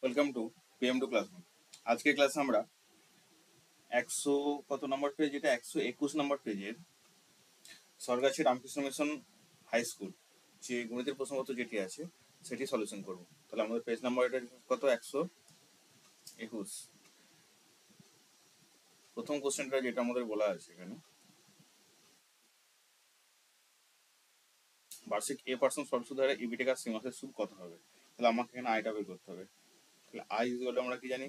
Welcome to PM2 classroom. আজকে ক্লাসে আমরা 100 কত নম্বর পেজ, এটা 121 নম্বর পেজের সরগাছি রামকৃষ্ণ মিশন হাই স্কুল যে গণিতের প্রশ্নপত্র যেটি আছে সেটি সলিউশন করব। তাহলে আমাদের পেজ নাম্বার এটা কত, 121। প্রথম কোশ্চেনটা যেটা আমাদের বলা আছে এখানে, বার্ষিক A% সরল হারে EBT কার 3 মাসের সুদ কত হবে। তাহলে আমাকে এখানে আইটা বের করতে হবে। তাহলে আই ইকুয়াল আমরা কি জানি,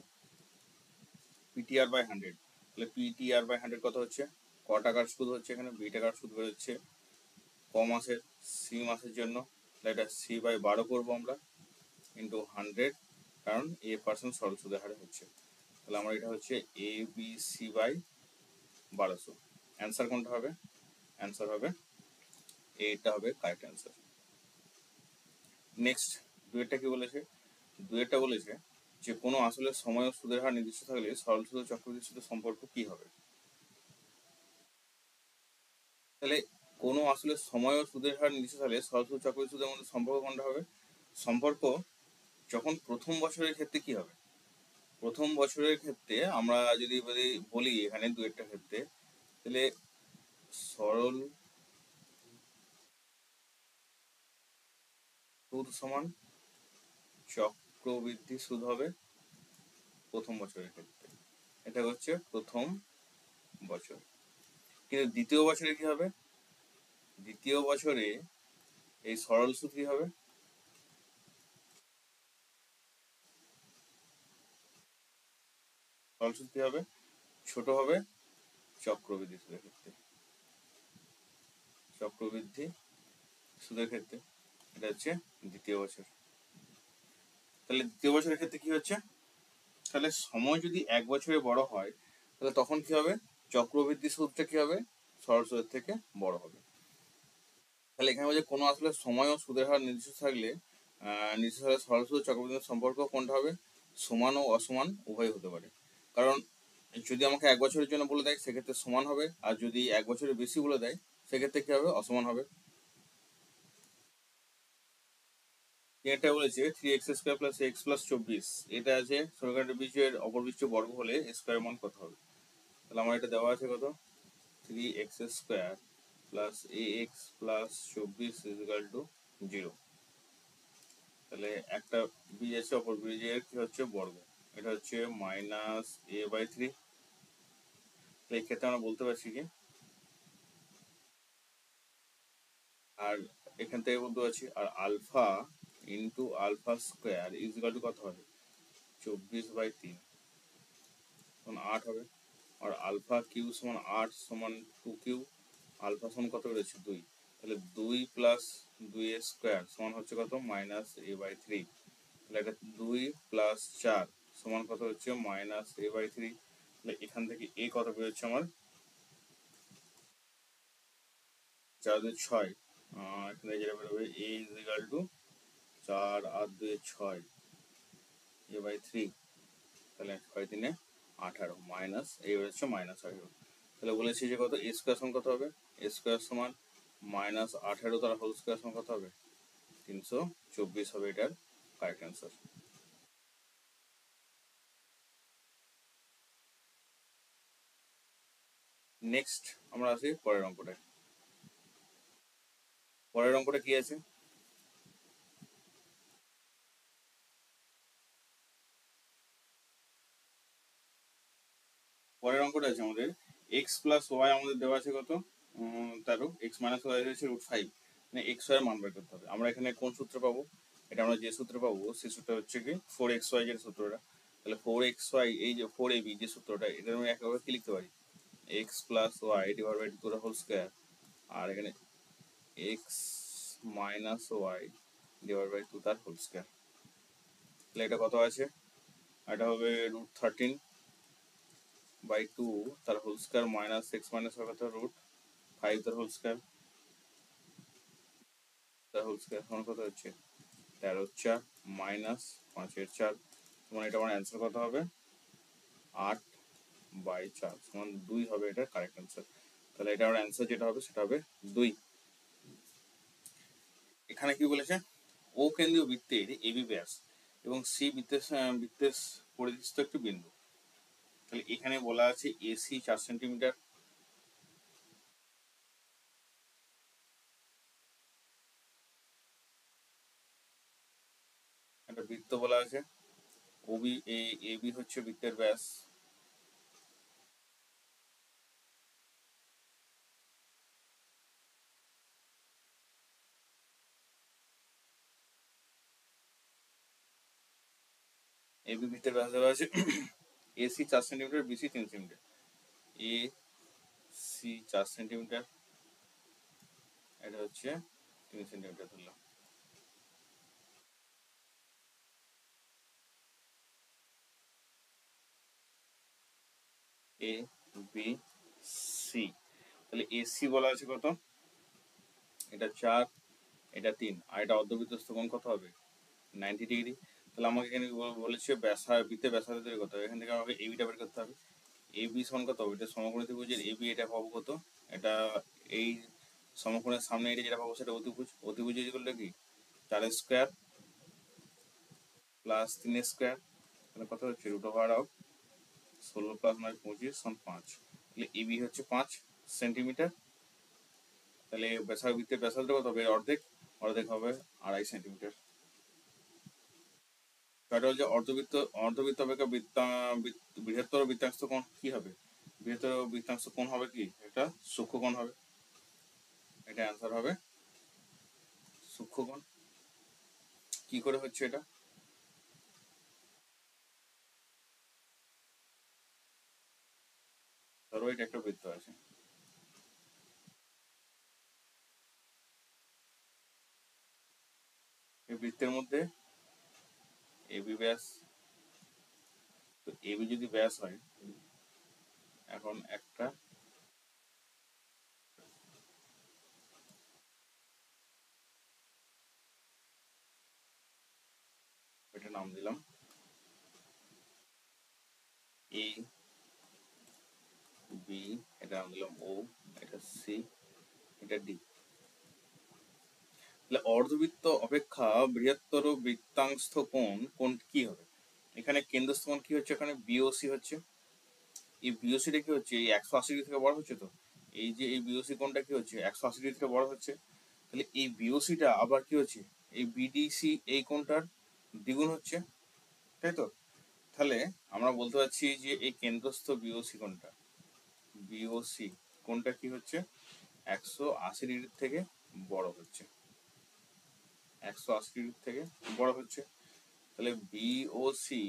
PTR/100। তাহলে PTR/100 কত হচ্ছে, ক টাকার সুদ হচ্ছে, এখানে 2 টাকার সুদ বেরোচ্ছে ক মাসের, সি মাসের জন্য। তাহলে এটা C/12 করবো আমরা, ইন্টু 100, কারণ A% সরল সুদের হারে হচ্ছে। তাহলে আমরা এটা হচ্ছে ABC/1200। অ্যান্সার কোনটা হবে? অ্যান্সার হবে এটা হবে কারেক্ট অ্যান্সার। নেক্সট দুয়েরটা কি বলেছে, দুয়েরটা বলেছে যে কোনো আসলে সময় ও সুদের হার নির্দিষ্ট থাকলে সরল সুদ ও চক্রবৃদ্ধি সুদের সম্পর্ক কি হবে। তাহলে কোনো আসলে সময় ও সুদের হার নির্দিষ্ট থাকলে সরল সুদ চক্রবৃদ্ধি সুদের মধ্যে সম্পর্ক কোনটা হবে? সম্পর্ক যখন প্রথম বছরের ক্ষেত্রে কি হবে, প্রথম বছরের ক্ষেত্রে আমরা যদি বলি এখানে দু একটা ক্ষেত্রে, তাহলে সরল সুদ সমান চক্রবৃদ্ধি সুদ হবে প্রথম বছরের ক্ষেত্রে। এটা হচ্ছে প্রথম বছর। কিন্তু দ্বিতীয় বছরে কি হবে, দ্বিতীয় বছরে এই সরল সুদ কি হবে, সরল সুদ কি হবে, ছোট হবে চক্রবৃদ্ধি সুদের ক্ষেত্রে, চক্রবৃদ্ধি সুদের ক্ষেত্রে। এটা হচ্ছে দ্বিতীয় বছর। তাহলে দ্বিতীয় বছরের ক্ষেত্রে কি হচ্ছে, তাহলে সময় যদি 1 বছরে বড় হয় তাহলে তখন কি হবে, চক্রবৃদ্ধি সুদটা কি হবে, সরল সুদের থেকে বড় হবে। তাহলে এখানে বলছে কোনো আসলে সময় ও সুদের হার নির্দিষ্ট থাকলে নির্দিষ্ট থাকলে সরল সুদ চক্রবৃদ্ধির সম্পর্ক কোনটা হবে, সমান ও অসমান উভয় হতে পারে। কারণ যদি আমাকে 1 বছরের জন্য বলে দেয় সেক্ষেত্রে সমান হবে, আর যদি 1 বছরের বেশি বলে দেয় সেক্ষেত্রে কি হবে, অসমান হবে। এটা বলেছে 3x² + x + 24, এটা আছে সমীকরণের বীজের অপরবিষ্ট বর্গ হলে স্কয়ার মান কত হবে। তাহলে আমার এটা দেওয়া আছে কত, 3x² + ax + 24 = 0। তাহলে একটা বীজ আছে, অপর বীজের কি হচ্ছে বর্গ, এটা হচ্ছে -a/3। এই ক্ষেত্রে আমরা বলতে পারছি কি, আর এখান থেকে বলতে পারছি, আর আলফা ইন্টু আলফা স্কোয়ার = কত হবে, 24/3 8 হবে। আর আলফা কিউ সমান 8 সমান 2q, আলফা সমান কত বেরোচ্ছে 2। তাহলে 2 + 2a² সমান হচ্ছে কত, -a/3। তাহলে এটা 2 + 4 সমান কত হচ্ছে, -a/3। তাহলে এখান থেকে a কত বেরোচ্ছে আমার, 4 2 6। এখানে যেটা বেরোবে a = 4 আর 2 6 a/3। তাহলে 6 3 18 মাইনাস এই হচ্ছে -18। তাহলে বলেছি যে কত, a² সমান কত হবে, a² সমান -18 তার হোল স্কয়ার সমান কত হবে, 324 হবে এটার কারেক্ট অ্যান্সার। নেক্সট আমরা আসি পরের অঙ্কটায়। পরের অঙ্কটা কি আছে, পরের অঙ্কটা আছে আমাদের x + y আমাদের দেওয়া আছে কত, 13, x - y হচ্ছে √5, মানে x y এর মান বের করতে হবে। আমরা এখানে কোন সূত্র পাবো, এটা আমরা যে সূত্র পাবো সেই সূত্র হচ্ছে কি 4xy যে সূত্রটা। তাহলে 4xy এই যে 4ab যে সূত্রটা, এটা আমি একভাবে কি লিখতে পারি, x + y / 2 হোল স্কয়ার, আর এখানে x - y / 2 তার হোল স্কয়ার। তাহলে এটা কত আছে, এটা হবে √13/2 তার whole square minus x - y কত, √5 তার হোল স্কয়ার, তার হোল স্কয়ার সমান কত হচ্ছে 13 - 5/4। মানে এটা আমার অ্যান্সার কত হবে, 8/4 সমান 2 হবে এটার কারেক্ট অ্যান্সার। তাহলে এটা আমার অ্যান্সার যেটা হবে সেটা হবে 2। এখানে কি বলেছে, ও কেন্দ্রীয় বৃত্তের এবি ব্যাস এবং সি বৃত্তের পরিধিস্থ একটি বিন্দু। তাহলে এখানে বলা আছে এসি 4 সেন্টিমিটার, একটা বৃত্ত বলা আছে, ওবি এবি হচ্ছে বৃত্তের ব্যাস, এবি বৃত্তের ব্যাস দেওয়া আছে, AC 4 centimetre, BC 3 centimetre, A C 4 centimetre, এটা হচ্ছে 3 সেন্টিমিটার ধরলাম। এ বি সি, তাহলে এসি বলা আছে কত, এটা 4, এটা 3, আর এটা অর্ধবৃত্তস্থ কোণ কত হবে 90 ডিগ্রি। তাহলে আমাকে এখানে বলেছে বৃত্তের ব্যাসার্ধ তৈরি করতে হবে, এখান থেকে আমাকে এবিটা বের করতে হবে। এ বি সমান কত, এটা সমকোণী ত্রিভুজের এ বি, এটা পাবো কত, এটা এই সমকোণের সামনে এটা যেটা পাবো সেটা অতিভুজ, অতিভুজ যেগুলো কি 4 স্কোয়ার প্লাস 3 স্কোয়ার, তাহলে কত হচ্ছে √16 প্লাস 25 সমান 5। তাহলে এ বি হচ্ছে 5 সেন্টিমিটার, তাহলে বৃত্তের ব্যাসার্ধ কত হবে অর্ধেক, অর্ধেক হবে 2.5 সেন্টিমিটার। সেটা হচ্ছে অর্ধবৃত্ত অপেক্ষা বৃহত্তর বৃত্তাংশ কোণ কি হবে, বৃহত্তর বৃত্তাংশ কোণ হবে কি, এটা সূক্ষ্মকোণ হবে, এটা অ্যান্সার হবে সূক্ষ্মকোণ। কি করে হচ্ছে এটা, ধরো এটা একটা বৃত্ত আছে, এই বৃত্তের মধ্যে এবি ব্যাস, তো এবি যদি ব্যাস হয়, এখন একটা এটা নাম দিলাম এ বি, এটা নাম দিলাম ও, এটা সি, এটা ডি। তাহলে অর্ধবৃত্ত অপেক্ষা বৃহত্তর বৃত্তাংশ কোণ কি হবে, এখানে কেন্দ্রস্থ কোণ কি হচ্ছে, এখানে বিওসি হচ্ছে, এই বিওসিটা কি হচ্ছে এই 180 ডিগ্রি থেকে বড় হচ্ছে, তো এই যে এই বিওসি কোণটা কি হচ্ছে 180 ডিগ্রি থেকে বড় হচ্ছে, তাহলে এই বিওসিটা আবার কি হচ্ছে এই বিডিসি এই কোণটার দ্বিগুণ হচ্ছে, তাই তো। তাহলে আমরা বলতে পারছি যে এই কেন্দ্রস্থ বিওসি কোণটা, বিওসি কোণটা কি হচ্ছে 180 ডিগ্রি থেকে বড় হচ্ছে, 180 ডিগ্রি থেকে বড় হচ্ছে। তাহলে বিওসি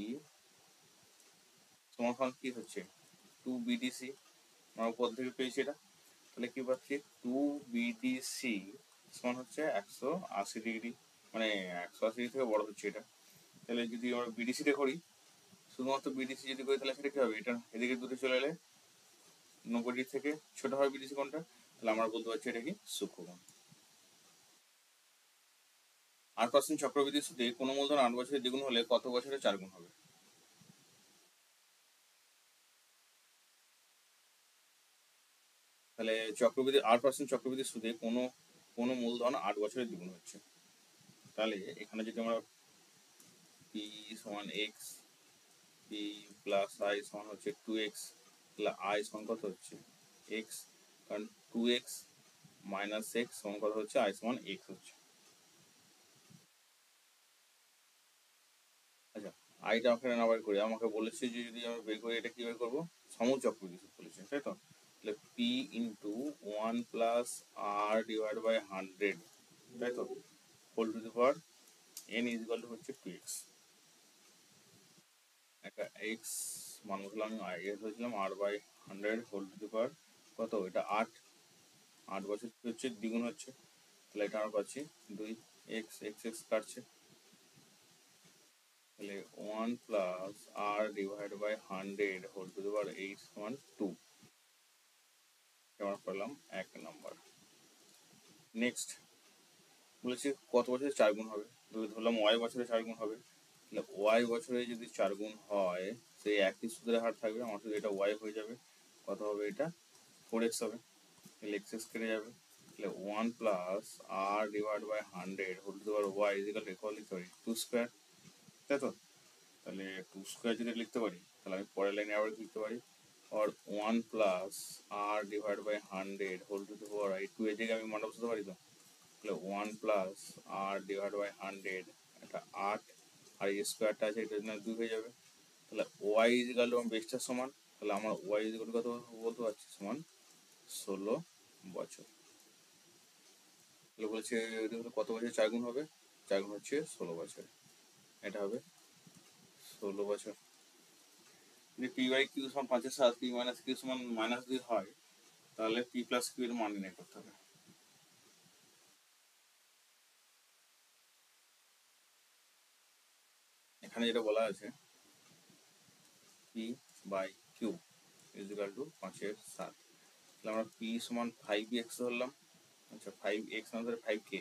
সমাধান কি হচ্ছে 2 বিডিসি, আমরা উপর থেকে পেয়েছি এটা, তাহলে কি পাচ্ছি 2 বিডিসি সমান হচ্ছে 180 ডিগ্রি, মানে 180 ডিগ্রি থেকে বড় হচ্ছে এটা। তাহলে যদি আমরা বিডিসিটা করি, শুধুমাত্র বিডিসি যদি করি তাহলে সেটা কি হবে, এটা এদিকে দুটো চলে এলে 90 ডিগ্রি থেকে ছোট হয় বিডিসি কোণটা, তাহলে আমরা বলতে পারছি এটা কি সূক্ষ্মকোণ। 8% চক্রবৃদ্ধি সুদে কোনো মূলধন 8 বছরে দ্বিগুণ হলে কত বছরে 4 গুণ হবে, তাহলে 8% চক্রবৃদ্ধি সুদে কোনো মূলধন 8 বছরে দ্বিগুণ হচ্ছে, তাহলে এখানে যদি আমরা পি সমান এক্স, পি প্লাস আই সমান হচ্ছে 2x, তাহলে আই সমান কত হচ্ছে এক্স, কারণ 2x মাইনাস এক্স সমান কত হচ্ছে আই সমান এক্স হচ্ছে। আচ্ছা, আইটা ওখানে না বের করি, আমাকে বলেছে যে যদি আমরা বের করি এটা কি বের করবো, সমচক্রবৃদ্ধি সুদ বলেছে, তাই তো। তাহলে P into 1 plus R divide by 100, তাই তো, whole to the power N is equal to হচ্ছে 2x, একটা এক্স মান বসলাম, আমি আই এর হয়েছিলাম আর বাই 100 হোল টু দি পাওয়ার কত, এটা 8 বছর হচ্ছে দ্বিগুণ হচ্ছে, তাহলে এটা আমরা পাচ্ছি 2, এক্স এক্স এক্স কাটছে, তাহলে 1 plus R divide by 100 whole to the power 8 সমান 2, আমরা পেলাম 1 নম্বর। নেক্সট বলেছি কত বছরে 4 গুণ হবে, ধরলাম ওয়াই বছরে 4 গুণ হবে, তাহলে ওয়াই বছরে যদি 4 গুণ হয় সেই একই সূত্রের হার থাকবে, আমার শুধু এটা ওয়াই হয়ে যাবে, কত হবে এটা 4x হবে, তাহলে এক্স এক্স কেটে যাবে, তাহলে 1 plus R divide by 100 whole to the power Y is equal to 2 square, তাই তো? তাহলে 2 স্কোয়ার যদি লিখতে পারি তাহলে আমি পরের লাইনে আবার লিখতে পারি or 1 plus R divide by 100 whole to the power 2 এর জায়গায় আমি মানটা বসাতে পারি তো। তাহলে 1 প্লাস আর ডিভাইড বাই 100 এটা 8 আর এই স্কোয়ারটা আছে এটা না 2 হয়ে যাবে। তাহলে ওয়াই ইজিক্যাল টু আমার বেসটার সমান, তাহলে আমার ওয়াই ইজিক্যাল টু কত বলতে পারছি সমান 16 বছর। তাহলে বলছে কত বছর 4 গুণ হবে, 4 গুণ হচ্ছে 16 বছর, এটা হবে 16 বছর। যদি পি বাই কিউ সমান 5/7, পি মাইনাস কিউ সমান -2 হয় তাহলে পি প্লাস কিউ এর মান নির্ণয় করতে হবে। এখানে যেটা বলা আছে P by Q is equal to 5/7, তাহলে আমরা পি সমান 5x ধরলাম, আচ্ছা 5x মানে ধরে 5k,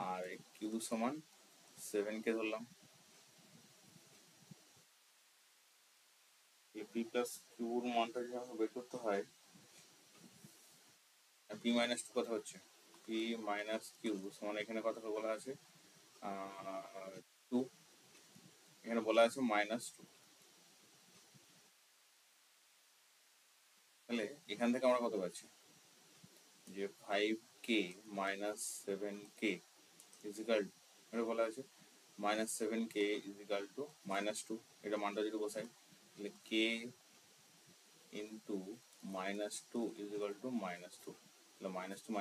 আর কিউ সমান 7k ধরলাম। পি প্লাস কিউর মানটা যদি আমাকে বের করতে হয়, পি মাইনাস টু কথা হচ্ছে পি মাইনাস কিউ সমান এখানে কথা বলা আছে 2, এখানে বলা আছে -2, তাহলে এখান থেকে আমরা কত পাচ্ছি যে 5k মাইনাস 7k ইজিক্যাল, এটা বলা আছে -7k ইজিক্যাল টু -2, এটা মানটা যদি বসাই তাহলে k ইন্টু -2 ইজিক্যাল টু -2, তাহলে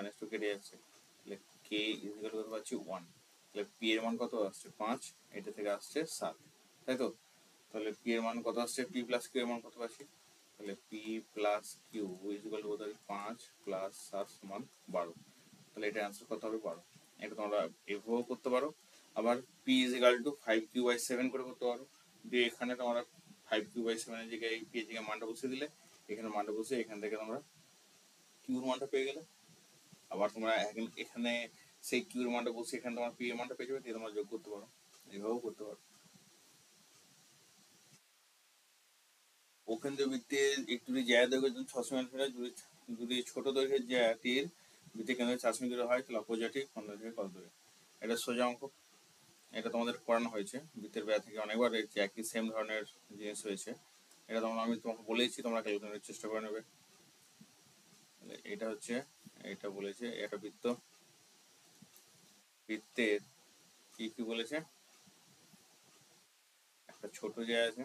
-2 কেটে যাচ্ছে, তাহলে k ইজিক্যাল কত পাচ্ছি 1, তাহলে পি এর মান কত আসছে 5, এটা থেকে আসছে 7, তাই তো? তাহলে পি এর মান কত আসছে, পি প্লাস কিউ এর মান কত পাচ্ছি, তাহলে পি প্লাস কিউ ইজিক্যাল কত হবে 5 প্লাস 7 সমান 12, তাহলে এটা অ্যান্সার কত হবে 12। এটা তোমরা এভাবেও করতে পারো, আবার পি ইজিক্যাল টু 5q/7 করে করতে পারো, দিয়ে এখানে তোমরা 5q/7 এর জায়গায় পি এর জায়গায় মানটা বসিয়ে দিলে, এখানে মানটা বসে এখান থেকে তোমরা কিউর মানটা পেয়ে গেলে। আবার তোমরা এখানে সেই কিউর মানটা বসে এখানে তোমার পি এর মানটা পেয়ে যাবে, দিয়ে তোমরা যোগ করতে পারো, এভাবেও করতে পারো। অকেন্দ্র বৃত্তের একটু জ্যা দৈর্ঘ্য যদি 6 সেমি, যদি ছোট দৈর্ঘ্যের জ্যাটির বৃত্তে কেন্দ্র 4 সেমি দূরে হয় তাহলে অপোজিটটি কোন দৈর্ঘ্যে কত দূরে। এটা সোজা অঙ্ক, এটা তোমাদের পড়ানো হয়েছে বৃত্তের ব্যয় থেকে অনেকবার, একই সেম ধরনের জিনিস হয়েছে, এটা তোমরা আমি তোমাকে বলেছি তোমরা ক্যালকুলেশনের চেষ্টা করে নেবে। এটা হচ্ছে, এটা বলেছে এটা বৃত্ত, বৃত্তের কি কি বলেছে, একটা ছোট জায়গা আছে,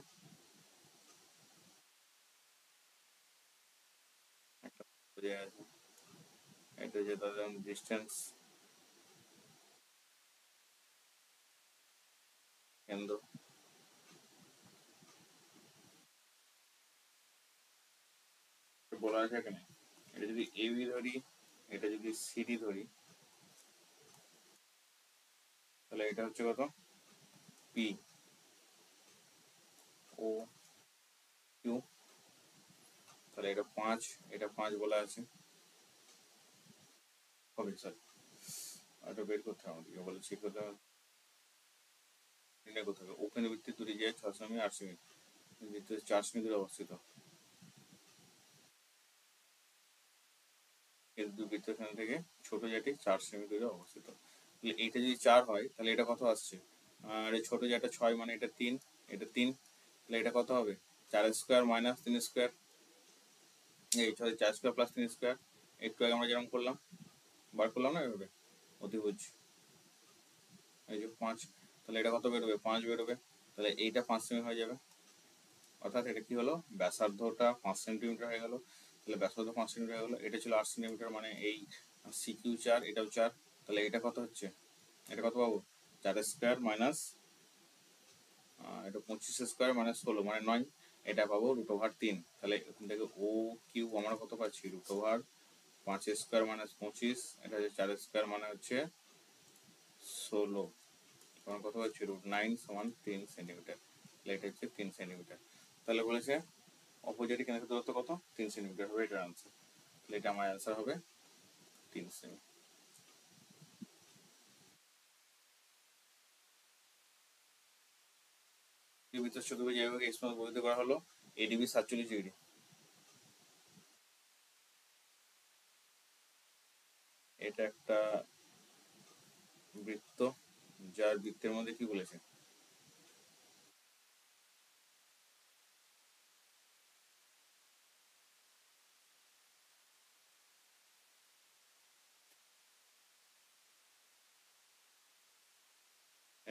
একটা বড় জায়গা আছে, এটা যে তাদের ডিস্টেন্স কেন্দ্র, বলা আছে এখানে এটা যদি এবি ধরি, এটা যদি সিডি ধরি, তাহলে এটা হচ্ছে কত পি ও কিউ, তাহলে এটা 5, এটা 5 বলা আছে হবে, স্যার এটা বের করতে হবে আমাদেরকে, বলে চেক করতে হবে, নির্ণয় করতে হবে। ওখানে বৃত্তের দুটি যায় 6 সেমি 8 সেমি, বৃত্তের 4 সেমি দূরে অবস্থিত, এই দুই বৃত্তখান থেকে ছোট জায়গাটি 4 সেমি দূরে অবস্থিত। তাহলে এইটা যদি 4 হয় তাহলে এটা কত আসছে, আর এই ছোট জায়গাটা 6 মানে এটা 3, এটা 3, তাহলে এটা কত হবে 4 স্কোয়ার মাইনাস 3 স্কোয়ার, এই 4 স্কোয়ার প্লাস 3 স্কোয়ার, একটু আগে আমরা যেরকম করলাম বার করলাম না এভাবে অতিভুজ, এই যে 5, তাহলে এটা কত বেরোবে 5 বেরোবে, তাহলে এইটা 5 সেমি হয়ে যাবে, অর্থাৎ এটা কি হলো ব্যাসার্ধটা 5 সেন্টিমিটার হয়ে গেল, তাহলে ব্যাসার্ধ 5 সেন্টিমিটার হয়ে গেলো, এটা ছিল 8 সেন্টিমিটার, মানে এই সিকিউ 4 এটাও 4, তাহলে এটা কত হচ্ছে, এটা কত পাবো 4 স্কোয়ার মাইনাস এটা 25 স্কোয়ার মানে 16 মানে 9, এটা পাবো √3, তাহলে এখান থেকে ও কিউ আমরা কত পাচ্ছি √5 স্কোয়ার মাইনাস 25, এটা হচ্ছে 4 স্কোয়ার মানে হচ্ছে 16, তখন কত হচ্ছে √9 সমান 3 সেন্টিমিটার, তাহলে এটা হচ্ছে 3 সেন্টিমিটার। তাহলে বলেছে অপোজিটে কেন্দ্রের দূরত্ব কত 3 সেন্টিমিটার হবে, এটার আনসার, তাহলে এটা আমার অ্যান্সার হবে 3 সেমি। বৃত্তের চতুর্ভুজ যেভাবে এক্সপ্রেস বর্ধিত করা হলো এডিবি 47 ডিগ্রি, এটা একটা বৃত্ত যার বৃত্তের মধ্যে কি বলেছে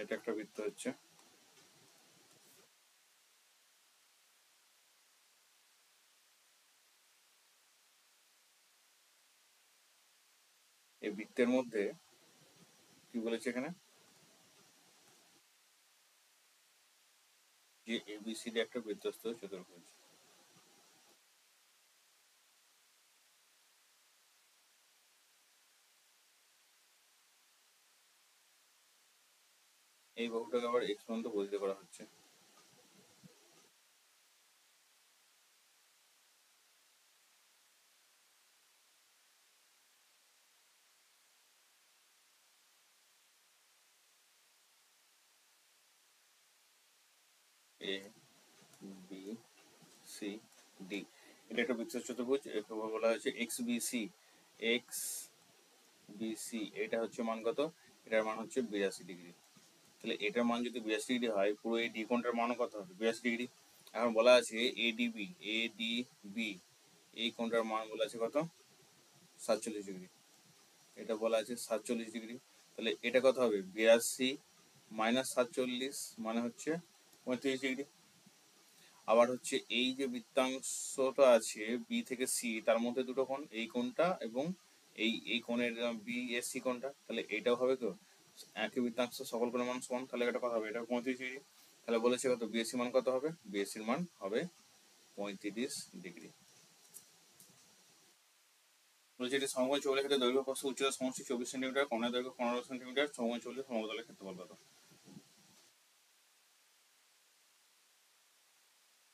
এটা একটা বৃত্ত হচ্ছে। এই বৃত্তের মধ্যে কি বলেছে এখানে, যে এবিসিডি একটা বৃত্তস্থ চতুর্ভুজ। এই বাহুটাকে আবার এক্স পর্যন্ত বর্ধিত করা হচ্ছে। এ বি সি ডি, এটা একটা বৃত্ত চতুর্ভুজ। একে বলা হয়েছে এক্স বিসি। এক্স বিসি এটা হচ্ছে মান কত, এটার মান হচ্ছে 82 ডিগ্রি। তাহলে এটার মান যদি 82 ডিগ্রি হয়, পুরো এই ডি কোণটার মানও কত হবে, 82 ডিগ্রি। এখন বলা আছে এডিবি, এডিবি এই কোণটার মান বলা আছে কত, 47 ডিগ্রি। এটা বলা আছে 47 ডিগ্রি। তাহলে এটা কত হবে, 82 মাইনাস 47 মানে হচ্ছে 35 ডিগ্রি। আবার হচ্ছে এই যে বৃত্তাংশটা আছে বি থেকে সি, তার মধ্যে দুটো কোণ, এই কোণটা এবং এই কোণের বি এস সি কোণটা, তাহলে এটাও হবে তো একই বৃত্তাংশ, সকল কোণের মান সমান, তাহলে এটা কত হবে, এটা 35 ডিগ্রি। তাহলে বলেছে কত, বিএসসি মান কত হবে, বিএসসির মান হবে 35 ডিগ্রি। বলছে এটি সমকোণ চৌলের ক্ষেত্রে দৈর্ঘ্য প্রস্থ উচ্চতা সমষ্টি 24 সেন্টিমিটার, কোণের দৈর্ঘ্য 15 সেন্টিমিটার, সমকোণ চৌলের সমতলের ক্ষেত্রফল কত।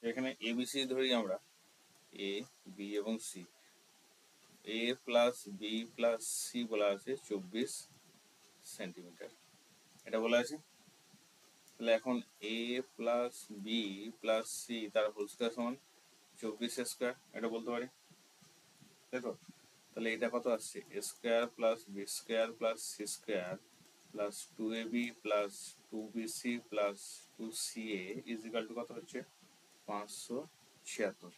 এখানে এবিসি ধরি আমরা, এ বি এবং সি। এ প্লাস বি প্লাস সি বলা আছে 24 সেন্টিমিটার, এটা বলা আছে। তাহলে এখন এ প্লাস বি প্লাস সি তার হোল স্কোয়ার সমান 24 স্কোয়ার, এটা বলতে পারি, তাই তো। তাহলে এটা কত আসছে, A square plus B square plus C square plus 2ab plus 2bc plus 2ca is equal to কত হচ্ছে, 576।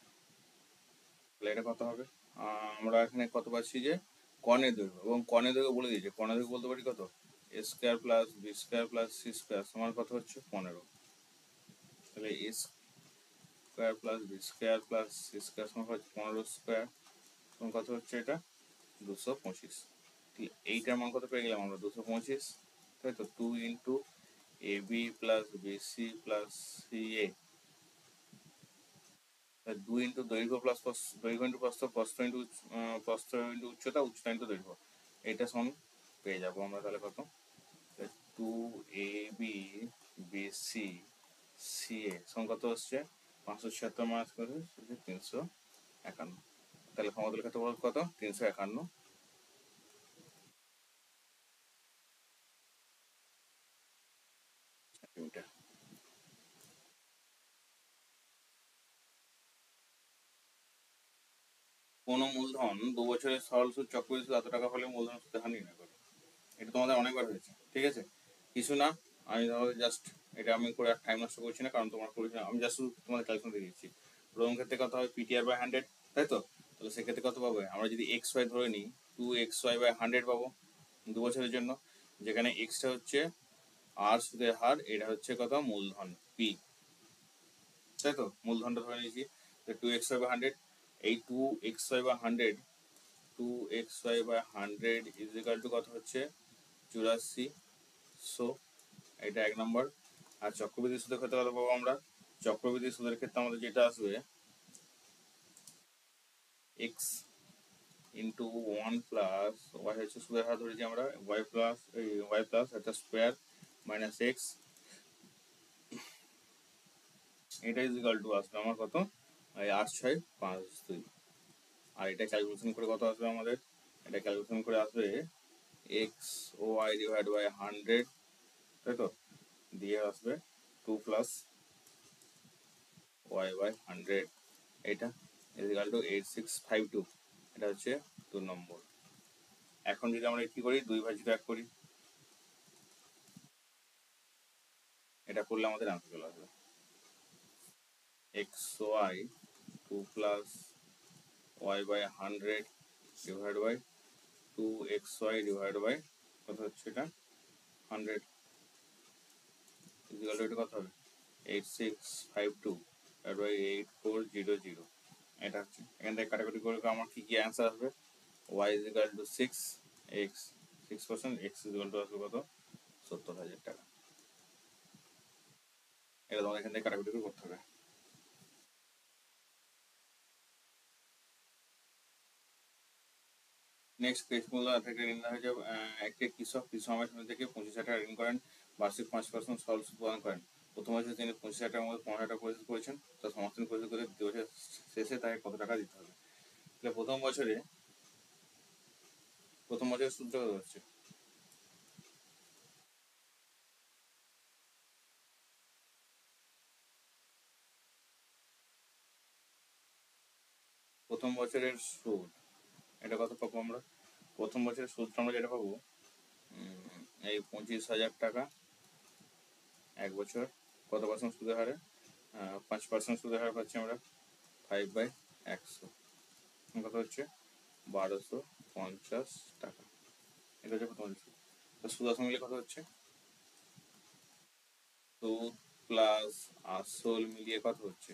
তাহলে এটা কত হবে, আমরা এখানে কত পাচ্ছি, যে কর্ণের দৈর্ঘ্য, এবং কর্ণের দৈর্ঘ্য বলে দিয়েছে, কর্ণের দৈর্ঘ্য বলতে পারি কত, A square plus B square plus C square সমান কত হচ্ছে 15। তাহলে A square plus B square plus C square সমান হচ্ছে 15 স্কোয়ার, সমান কত হচ্ছে এটা 225। এইটার মান কত পেয়ে গেলাম আমরা, 225, তাই তো। 2 × A B plus B C plus C A, 2 × দৈর্ঘ্য প্লাস দৈর্ঘ্য ইন্টু প্রস্থ, প্রস্থ ইন্টু উচ্চতা, উচ্চতা ইন্টু দৈর্ঘ্য, এটা সমান পেয়ে যাবো আমরা। তাহলে কত, 2ab bc ca সমান কত হচ্ছে, 576 মাইনাস করে 351। তাহলে সমতল ক্ষেত্রফল কত, 351 সেন্টিমিটার। কোনো মূলধন 2 বছরের সরল সুদ চক্রবৃদ্ধি সুদ এত টাকা হলে মূলধন সুদের হার নির্ণয় করো। এটা তোমাদের অনেকবার হয়েছে, ঠিক আছে, কিছু না। আমি তোমাদের জাস্ট, এটা আমি করে টাইম নষ্ট করছি না, কারণ তোমার করছি না, আমি জাস্ট তোমাদের ক্যালকুলেশন দিয়ে দিচ্ছি। প্রথম ক্ষেত্রে কত হবে, PTR/100, তাই তো। তাহলে সেক্ষেত্রে কত পাবো, আমরা যদি XY ধরে নিই, 2XY/100 পাবো 2 বছরের জন্য, যেখানে এক্সটা হচ্ছে আর সুদের হার, এটা হচ্ছে কত, মূলধন পি, তাই তো। মূলধনটা ধরে নিয়েছি, 2XY/100, এই 2XY/100, 2XY/100 is equal to কত হচ্ছে 8400, এটা 1 নম্বর। আর চক্রবৃদ্ধি সুদের ক্ষেত্রে কত পাবো আমরা, চক্রবৃদ্ধি সুদের ক্ষেত্রে আমাদের যেটা আসবে, x ইন্টু 1 প্লাস ওয়াই হচ্ছে সুদের হার ধরেছি আমরা, ওয়াই প্লাস একটা স্কোয়ার মাইনাস এক্স, এটা ইজ ইকাল টু আসবে আমার কত, 8652। আর এটা ক্যালকুলেশন করে কত আসবে আমাদের, এটা ক্যালকুলেশন করে আসবে এক্স ওয়াই ডিভাইড বাই 100, তাই তো, দিয়ে আসবে 2 প্লাস ওয়াই বাই 100, এটা ইজ ইকাল টু 8652, এটা হচ্ছে 2 নম্বর। এখন যদি আমরা কি করি, 2/1 করি, এটা করলে আমাদের আনসার চলে আসবে X Y 2 plus Y by 100 divide by 2XY divide by কত হচ্ছে এটা 100, ইজিক্যাল টু এটা কত হবে 8652 বাই 8400। এটা হচ্ছে এখান থেকে কাটাকুটি করে আমার কি অ্যান্সার আসবে y is equal to 6 x 6% x is equal to আসবে কত 70,000 টাকা। এটা তোমাদের এখান থেকে কাটাকুটি করে করতে হবে। নেক্সট কেস মূল্য থেকে নির্ণয় হয়ে যাবে একটি কৃষক কৃষি সমিতি থেকে 25,000 টাকা ঋণ করেন, বার্ষিক 5% সরল সুদ প্রদান করেন। প্রথম বছরে তিনি 25,000 টাকার মধ্যে 15,000 টাকা পরিশোধ করেছেন, তার সমস্ত পরিশোধ করে দ্বিতীয় বছর শেষে তাকে কত টাকা দিতে হবে? তাহলে প্রথম বছরের সূত্র কত হচ্ছে প্রথম বছরের সুদ, এটা কত পাবো আমরা? প্রথম বছরের সুদটা আমরা যেটা পাবো এই 25,000 টাকা এক বছর কত পার্সেন্ট সুদের হারে 5% সুদের হারে পাচ্ছি আমরা 5/100 কত হচ্ছে 1250 টাকা। এটা হচ্ছে প্রথম সুদ। তো সুদ আসল মিলে কত হচ্ছে সুদ প্লাস আসল মিলিয়ে কত হচ্ছে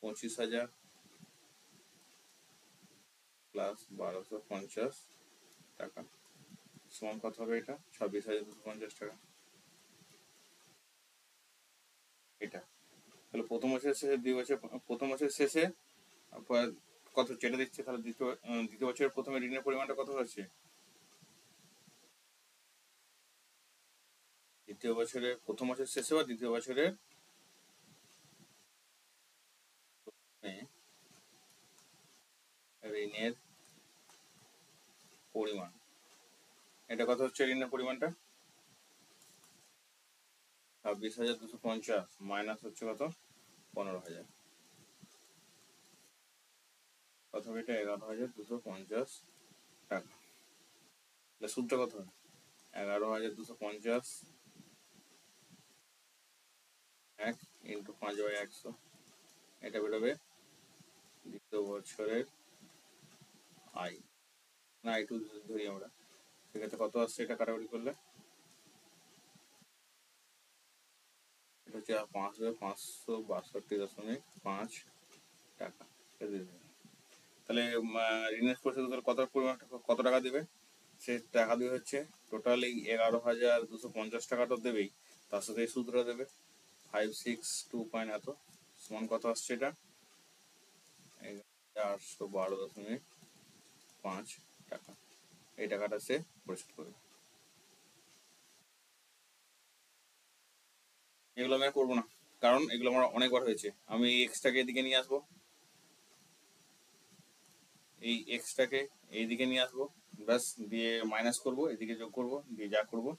25,000 প্লাস 1250 টাকা সমান কত হবে? এটা 26,250 টাকা। এটা তাহলে প্রথম বছরের শেষে প্রথম বছরের শেষে কত যেটা দিচ্ছে, তাহলে দ্বিতীয় বছরের প্রথমে ঋণের পরিমাণটা কত হচ্ছে? দ্বিতীয় বছরের প্রথম বছরের শেষে বা দ্বিতীয় বছরের ঋণের পরিমাণ, এটা কত হচ্ছে ঋণের পরিমাণটা 26,250 মাইনাস হচ্ছে কত 15,000 কত হবে? এটা 11,250 টাকা। সূত্রটা কত হবে 11,250 1 ইন্টু 5/100, এটা বেরোবে দ্বিতীয় বছরের আয় না আই2 ধরি আমরা, সেক্ষেত্রে কত আসছে এটা কাটাকুটি করলে? এটা হচ্ছে 5,562.5 টাকা। তাহলে ঋণের পরিশোধ কত পরিমাণ কত টাকা দেবে? সে টাকা দেবে হচ্ছে টোটাল এই 11,250 টাকাটা দেবেই, তার সাথে এই সুদটা দেবে 562 এত সমান কত আসছে এটা 812.5 টাকা। এই টাকাটা সে পরিশোধ করবে। এগুলো আমি করবো না, কারণ এগুলো আমার অনেকবার হয়েছে। আমি এই এক্সটাকে এদিকে নিয়ে আসবো, এই এক্সটাকে এইদিকে নিয়ে আসবো, ব্যাস দিয়ে মাইনাস করবো, এদিকে যোগ করবো, দিয়ে যা করবো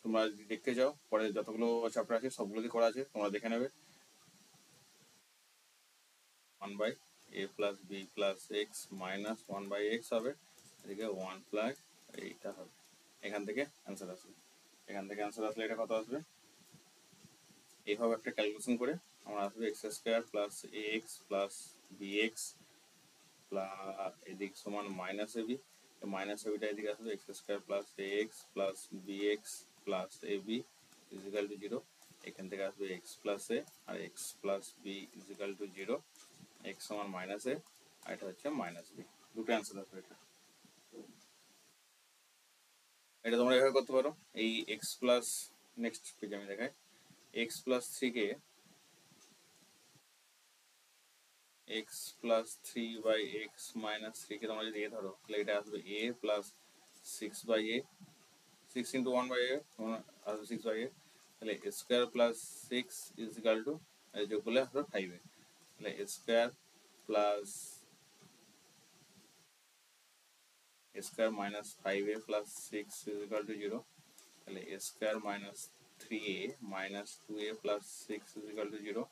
তোমরা যদি দেখতে চাও পরে যতগুলো চ্যাপ্টার আছে সবগুলো দিয়ে করা আছে তোমরা দেখে নেবে। 1/a plus B plus X minus 1/x হবে, এদিকে 1 প্লাস এইটা হবে। এখান থেকে অ্যান্সার আসবে, এখান থেকে অ্যান্সার আসলে এটা কত আসবে? এইভাবে একটা ক্যালকুলেশন করে আমরা আসবে x² plus ax plus bx plus এদিক সমান মাইনাস এবি, মাইনাস এবিটা এদিকে আসবে x² plus ax plus bx plus ab is equal to 0। এখান থেকে আসবে x প্লাস a আর x plus B is equal to 0, x সমান মাইনাস এ আর এটা হচ্ছে মাইনাস বি। দুটো অ্যান্সার আসবে এটা। এটা তোমরা এভাবে করতে পারো। এই x প্লাস নেক্সট পেজে আমি দেখাই x প্লাস 3 কে x প্লাস 3/x মাইনাস 3 কে তোমরা যদি এ ধরো তাহলে এটা আসবে a plus 6/a 6 into 1/a আসবে 6/a, তাহলে স্কোয়ার প্লাস 6 ইজিক্যাল টু যোগ করলে আসবে 5a, তাহলে square plus square minus 5a plus 6 is equal to 0, তাহলে square minus 3a minus 2a plus 6 is equal to 0,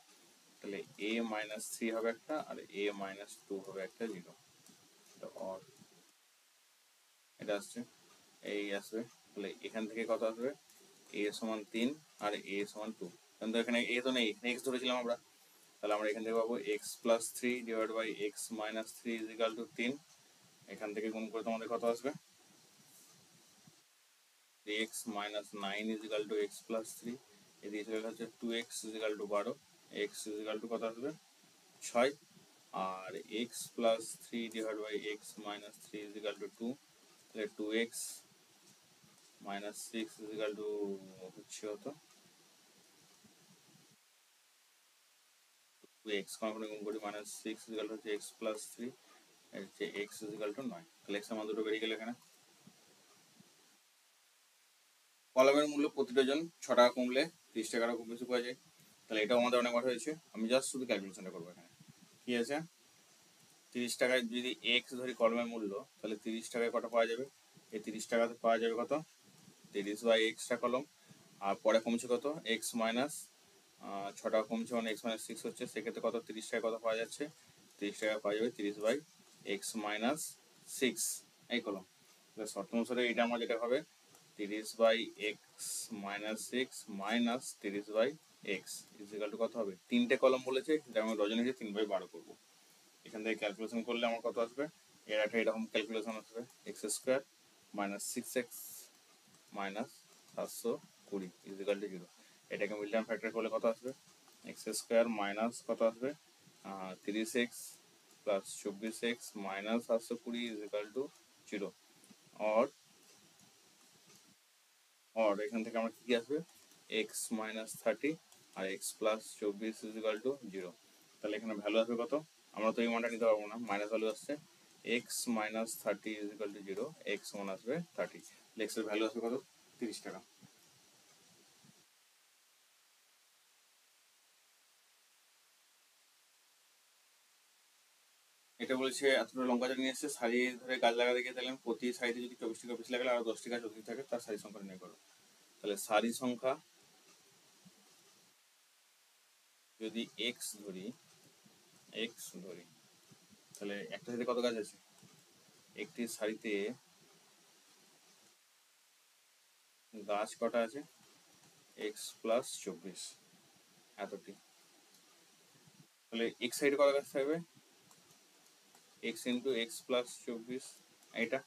তাহলে a মাইনাস 3 হবে একটা আর a মাইনাস 2 হবে একটা 0, এটা আসছে এই আসবে। তাহলে এখান থেকে কত আসবে a সমান 3 আর a সমান 2, কিন্তু এখানে a তো নেই, এখানে x ধরেছিলাম আমরা, তাহলে আমরা এখান থেকে পাবো x plus 3 divide by x minus 3 is equal to 3। এখান থেকে গুণ করে তোমাদের কত আসবে 3x minus 9 is equal to x plus 3, এদিকে চলে হচ্ছে 2x is equal to 12, x is equal to কত আসবে 6, আর x plus 3 divided by x minus 3 is equal to 2, তাহলে 2x minus 6 is equal to হচ্ছে কত 2x, কোনো গুণ করি minus 6 is equal to হচ্ছে x plus 3, হচ্ছে x is equal to 9, তাহলে x এর মান দুটো বেরিয়ে গেল এখানে। কলমের মূল্য প্রতিটা জন 6 টাকা কমলে 30 টাকারও খুব বেশি পাওয়া যায়, তাহলে এটাও আমাদের অনেকবার হয়েছে। আমি জাস্ট শুধু ক্যালকুলেশনটা করবো এখানে। কি আছে 30 টাকায় যদি x ধরি কলমের মূল্য, তাহলে 30 টাকায় কত পাওয়া যাবে, এই 30 টাকাতে পাওয়া যাবে কত 30 বাই এক্সটা কলম, আর পরে কমছে কত x মাইনাস 6 টাকা কমছে মানে x মাইনাস 6 হচ্ছে, সেক্ষেত্রে কত 30 টাকায় কত পাওয়া যাচ্ছে 30 টাকা পাওয়া যাবে 30 বাই x মাইনাস 6 এই কলম। তাহলে শর্ত অনুসারে এটা আমার যেটা হবে 30 by X minus 6 minus 30 by X is equal to কত হবে, তিনটে কলম বলেছে কিন্তু আমি ডজনে 3/12 করবো। এখান থেকে ক্যালকুলেশন করলে আমার কত আসবে, এর একটা এরকম ক্যালকুলেশন আসবে X square minus 6x minus 720 is equal to 0। এটাকে মিডিয়াম ফ্যাক্টর করলে কত আসবে এক্স স্কোয়ার মাইনাস কত আসবে 30x plus 24x minus 720 is equal to 0। Or এখান থেকে আমার কি আসবে এক্স মাইনাস 30 আর X plus 24 is equal to 0। তাহলে এখানে ভ্যালু আসবে কত, আমরা তো এই মানটা নিতে পারবো না, মাইনাস ভ্যালু আসছে x minus 30 is equal to 0, x মান আসবে 30, এক্স এর ভ্যালু আসবে কত 30 টাকা। এটা বলেছে এতটা লঙ্কা গাছ নিয়ে এসছে, সারি ধরে গাছ লাগাতে গিয়ে দেখলেন প্রতি সারিতে যদি 24টি গাছ বেশি লাগালে আরো 10টি গাছ অধিক থাকে, তার সারি সংখ্যা নির্ণয় করো। তাহলে সারি সংখ্যা যদি এক্স ধরি তাহলে একটা সারিতে কত গাছ আছে, একটি সারিতে গাছ কটা আছে এক্স প্লাস 24 এতটি, তাহলে এক্স সাইডে কত গাছ থাকবে এক্স ইন্টু এক্স প্লাস 24 এইটা।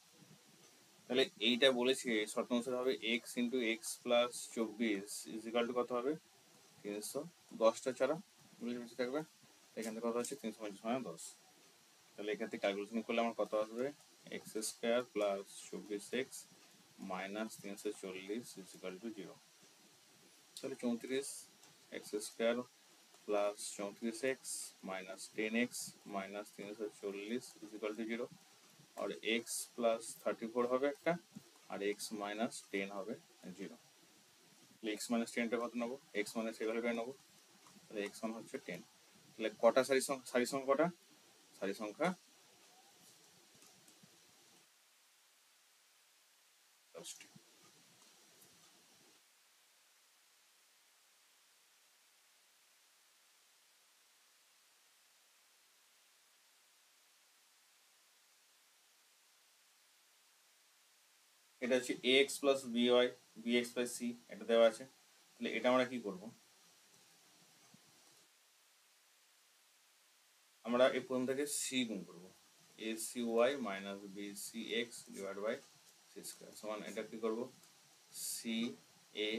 তাহলে এইটা বলেছে শর্ত অনুসারে হবে x into x plus 24 is equal to কত হবে 310টা চারা বেশি থাকবে, এখান থেকে কত হচ্ছে 350 মানে 10। তাহলে এখান থেকে ক্যালকুলেশন করলে আমার কত আসবে X square plus 24x minus 340 is equal to 0। তাহলে 34 X square plus 34x minus 10x minus 340 is equal to 0 और x प्लस 34 হবে একটা আর x মাইনাস 10 হবে 0। তাহলে x মাইনাস 10টা কত নেবো, x মাইনাস এই ভ্যালুটা নেবো, তাহলে x মান হচ্ছে 10। তাহলে কটা সারি সংখ্যা কটা, সারি সংখ্যা 10টি। এটা হচ্ছে ax plus by bx plus c, এটা দেওয়া আছে। তাহলে এটা আমরা কি করব, আমরা এই প্রথম থেকে c গুণ করব, acy minus bcx divide by C square সমান এটা কি করব সি এ,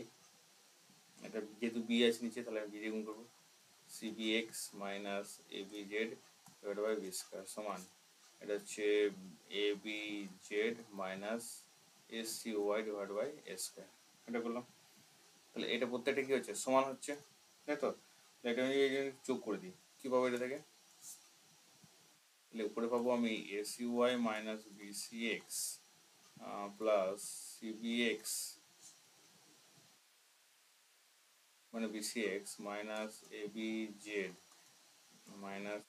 এটা যেহেতু বি আছে নিচে তাহলে আমি বি দিয়ে গুণ করবো C B x minus A B Z divide by B square সমান এটা হচ্ছে A B z minus S C y divide by A square, এটা করলাম। তাহলে এটা প্রত্যেকটা কি হচ্ছে সমান হচ্ছে, তাই তো। এটা আমি যোগ করে দিই কী পাবো এটা থেকে, তাহলে উপরে পাবো আমি A C Y minus B C X plus C B X মানে bcx minus abz minus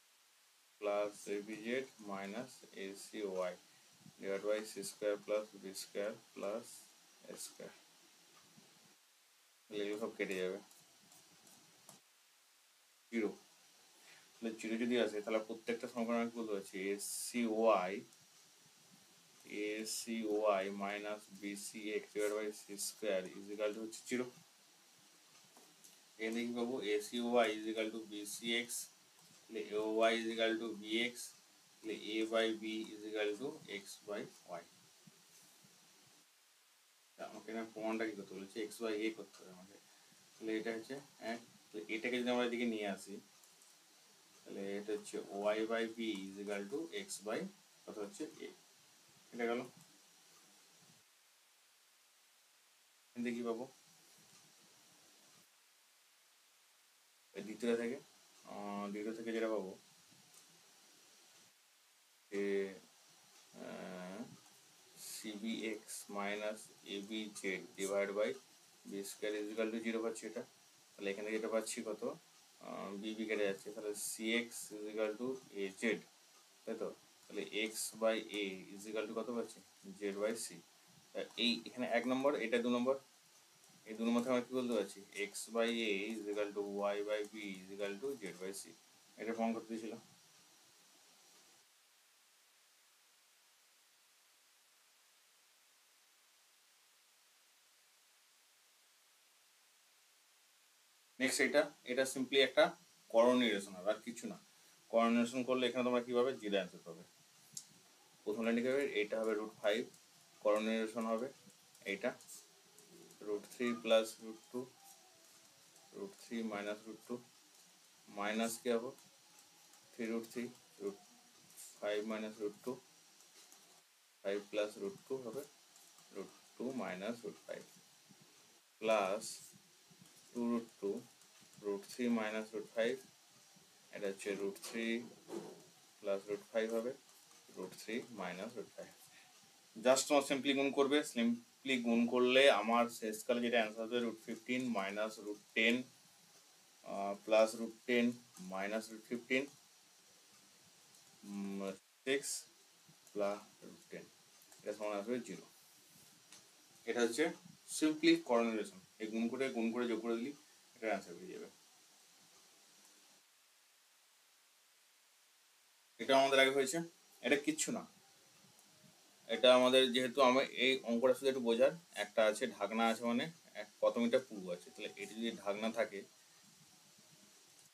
plus abz minus acy divide by C square plus B square plus A square, এগুলো সব কেটে যাবে 0। তাহলে 0 যদি আসে তাহলে প্রত্যেকটা সমীকরণ আমি বলতে পারছি acy minus bcx divide by C square is equal to হচ্ছে 0। এখানে কি পাবো acy is equal to bcx, তাহলে ay is equal to bx, তাহলে a by b is equal to x by y। আমাকে না প্রমাণটা কি করতে বলেছে, এক্স বাই এ করতে হবে আমাকে। তাহলে এটা হচ্ছে এক, এটাকে যদি আমরা এদিকে নিয়ে আসি তাহলে এটা হচ্ছে Y by B is equal to X by কত হচ্ছে এ। এটা গেল, এখান কি পাবো দ্বিতীয় থেকে যেটা পাবো যে CB X minus A B Z divide by B square is equal to zero পাচ্ছি এটা। তাহলে এখানে যেটা পাচ্ছি কত, বি কেটে যাচ্ছে, তাহলে C X is equal to A Z, তাই তো। তাহলে X by A is equal to কত পাচ্ছি, জেড বাই সি। এই এখানে 1 নম্বর, এটা 2 নম্বর, এই 2 নম্বর থেকে আমরা কী বলতে পারছি, X by A is equal to Y by B is equal to Z by C. এটা প্রমাণ করতে দিয়েছিলাম। নেক্সট এটা সিম্পলি একটা করোনিরেশন হবে, আর কিছু না। করোনিরেশন করলে এখানে তোমরা কী পাবে, জিরো অ্যান্সার পাবে। প্রথম লাইনে কী হবে, এটা হবে √5, করোনিরেশন হবে এইটা √3 প্লাস √2, √3 মাইনাস √2, মাইনাস কী হবে 3√3, √5 মাইনাস √2, 5 প্লাস √2 হবে √2 মাইনাস √5 প্লাস 2√2, √3 মাইনাস √5, এটা হচ্ছে √3 প্লাস √5 হবে √3 মাইনাস √5। জাস্ট তোমার সিম্পলি গুণ করবে, সিম্পলি গুণ করলে আমার শেষকালে যেটা অ্যান্সার হবে √15 মাইনাস √10 প্লাস √10 মাইনাস √15 6 প্লাস √10, এটা সমান আসবে 0। এটা হচ্ছে সিম্পলি করোনিরেশন, এই গুণ করে যোগ করে দিলি এটার অ্যান্সার পেয়ে যাবে। এটা আমাদের আগে হয়েছে, এটা কিচ্ছু না। এটা আমাদের যেহেতু আমার এই অঙ্কটা শুধু একটু বোঝার, একটা আছে ঢাকনা আছে, মানে কত মিটার পুরু আছে, তাহলে এটা যদি ঢাকনা থাকে,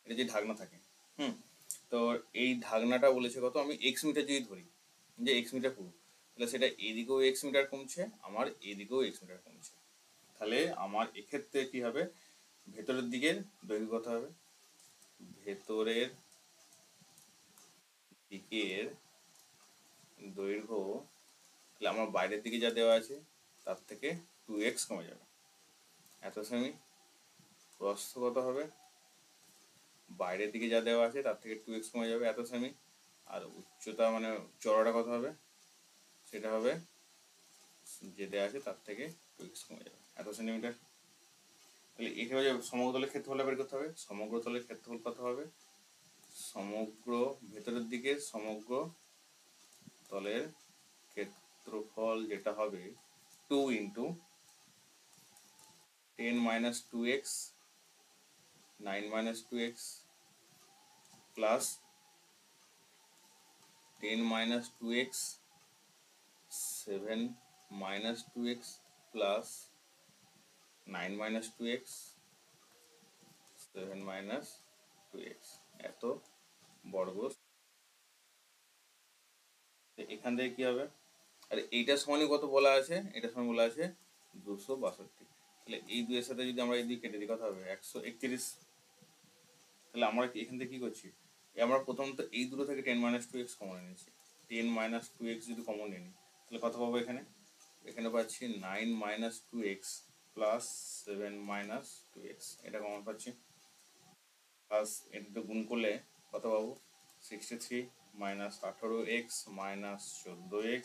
এটা যদি ঢাকনা থাকে, তো এই ঢাকনাটা বলেছে কত, আমি এক্স মিটার যদি ধরি যে এক্স মিটার পুরু, তাহলে সেটা এদিকেও এক্স মিটার কমছে, আমার এদিকেও এক্স মিটার কমছে। তাহলে আমার এক্ষেত্রে কি হবে, ভেতরের দিকের দৈর্ঘ্য কত হবে, ভেতরের দিকের দৈর্ঘ্য, তাহলে আমার বাইরের দিকে যা দেওয়া আছে তার থেকে 2x কমে যাবে, এত সেমি। প্রস্থ কত হবে, বাইরের দিকে যা দেওয়া আছে তার থেকে 2x কমে যাবে, এত সেমি। আর উচ্চতা মানে চড়াটা কত হবে, সেটা হবে যে দেওয়া আছে তার থেকে 2x কমে যাবে, এত সেন্টিমিটার। তাহলে এখানে যে সমগ্রতলের ক্ষেত্রফলটা বের করতে হবে, সমগ্রতলের ক্ষেত্রফল কত হবে, সমগ্র ভেতরের দিকে সমগ্র তলের ক্ষেত্রফল যেটা হবে 2 into 10 minus 2x 9 minus 2x plus 10 minus 2x 7 minus 2x plus 9 minus 2x 7 minus 2x, এত বর্গ। এখান থেকে কি হবে, আর এইটার সমানই কত বলা আছে, এটার সমান বলা আছে 262। তাহলে এই দুইয়ের সাথে যদি আমরা এই দিকে কেটে দিই কত হবে 131। তাহলে আমরা এখান থেকে কি করছি, আমরা প্রথমত এই দুটো থেকে 10 মাইনাস 2x কমন নিয়েছি, 10 মাইনাস 2x যদি কমন নিই তাহলে কত পাবো, এখানে পাচ্ছি 9 minus 2x plus 7 minus 2x, এটা কমন পাচ্ছি। প্লাস এটা গুণ করলে কত পাবো 63 minus 18x minus 14x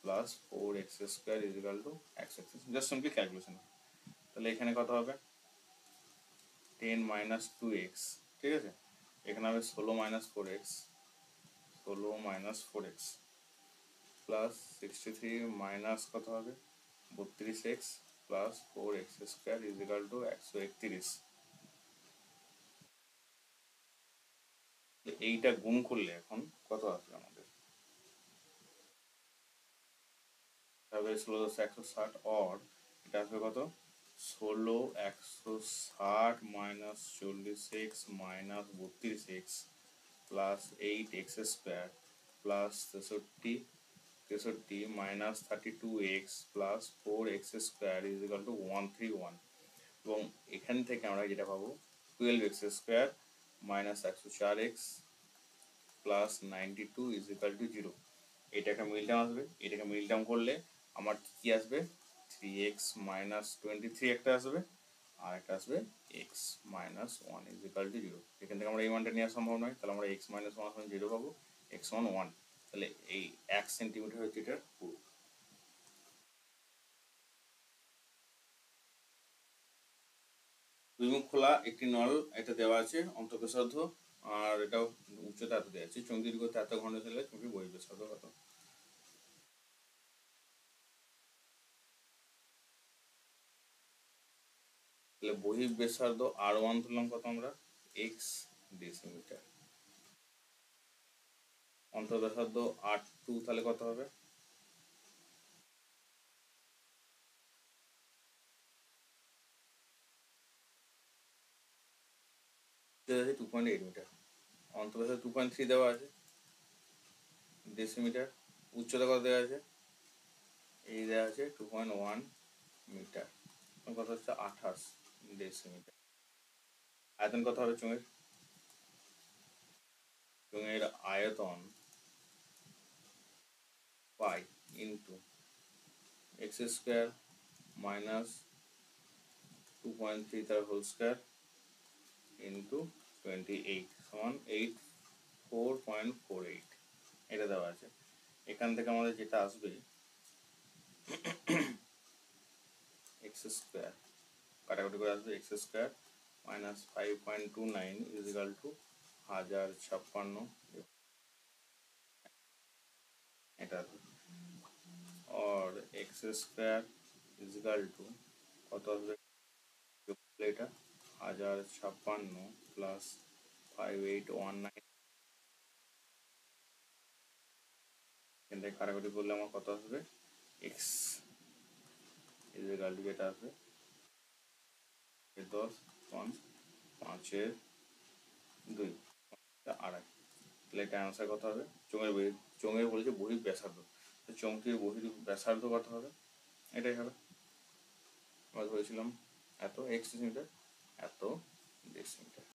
plus 4x square is equal two 131, just simply calculation. তাহলে এখানে কত হবে 10 মাইনাস 2x, ঠিক আছে, এখানে হবে 16 minus 4x, 16 minus 4x plus 63 minus কত হবে 32x plus 4x square is equal two 131। এইটা গুণ করলে এখন কত আসবে আমাদের, হবে 16 160, অর এটা আসবে কত 16 160 minus 40x minus 32x plus 8x square plus 63 63 minus 32x plus 4x square is equal two 131, এবং এখান থেকে আমরা যেটা পাবো 12x square minus 104x plus 92 is equal to 0। এটা একটা মিল টার্ম আসবে, এটাকে মিল টার্ম করলে আমার কি আসবে 3x মাইনাস 23 একটা আসবে, আর একটা আসবে x minus 1 is equal to 0। এখান থেকে আমরা এই মানটা নেওয়া সম্ভব নয়, তাহলে আমরা x মাইনাস 1 সমান 0 পাবো, x সমান 1। তাহলে এই 1 সেন্টিমিটার হচ্ছে এটার পুরো। দুই মুখ খোলা একটি নল এটা দেওয়া আছে অন্তঃব্যাসার্ধ, আর এটাও উচ্চতা এত দেওয়া আছে, চুঙ্গি দীর্ঘতা এত ঘন্টা ছিল, চুঙ্গি বহিঃব্যাসার্ধ কত। তাহলে বহিঃব্যাসার্ধ R1 ধরলাম কত আমরা x ডেসিমিটার, অন্তঃব্যাসার্ধ R2 তাহলে কত হবে 2.8 মিটার, অন্তঃব্যাসার্ধ 2.3 দেওয়া আছে ডেসিমিটার, উচ্চতা কত দেওয়া আছে এই দেওয়া আছে 2.1 মিটার, কত হচ্ছে 28 ডেসিমিটার। আয়তন কত হবে চোঙের, চোঙের আয়তন pi into x square minus 2.3 তার হোল স্কোয়ার ইন্টু 28 সমান 84.48, এটা দেওয়া আছে। এখান থেকে আমাদের যেটা আসবে এক্স স্কোয়ার কাটাকুটি করে আসবে, X square minus 5.29 is equal to 1056, এটা और X square is equal to কত আসবে এটা 1056 প্লাস 5819, এখান থেকে কাটাকুটি করলে আমার কত আসবে এক্স ইজ ইকুয়াল টু যেটা আসবে 10 5 2 আড়াই, তাহলে এটা অ্যান্সার কত হবে চোঙের বলেছে বহিঃব্যাসার্ধ, তো চোঙটির বহিঃব্যাসার্ধ কত হবে এটাই হবে, আমরা ধরেছিলাম এত এক্স ডেসিমিটার এত ডেসিমিটার।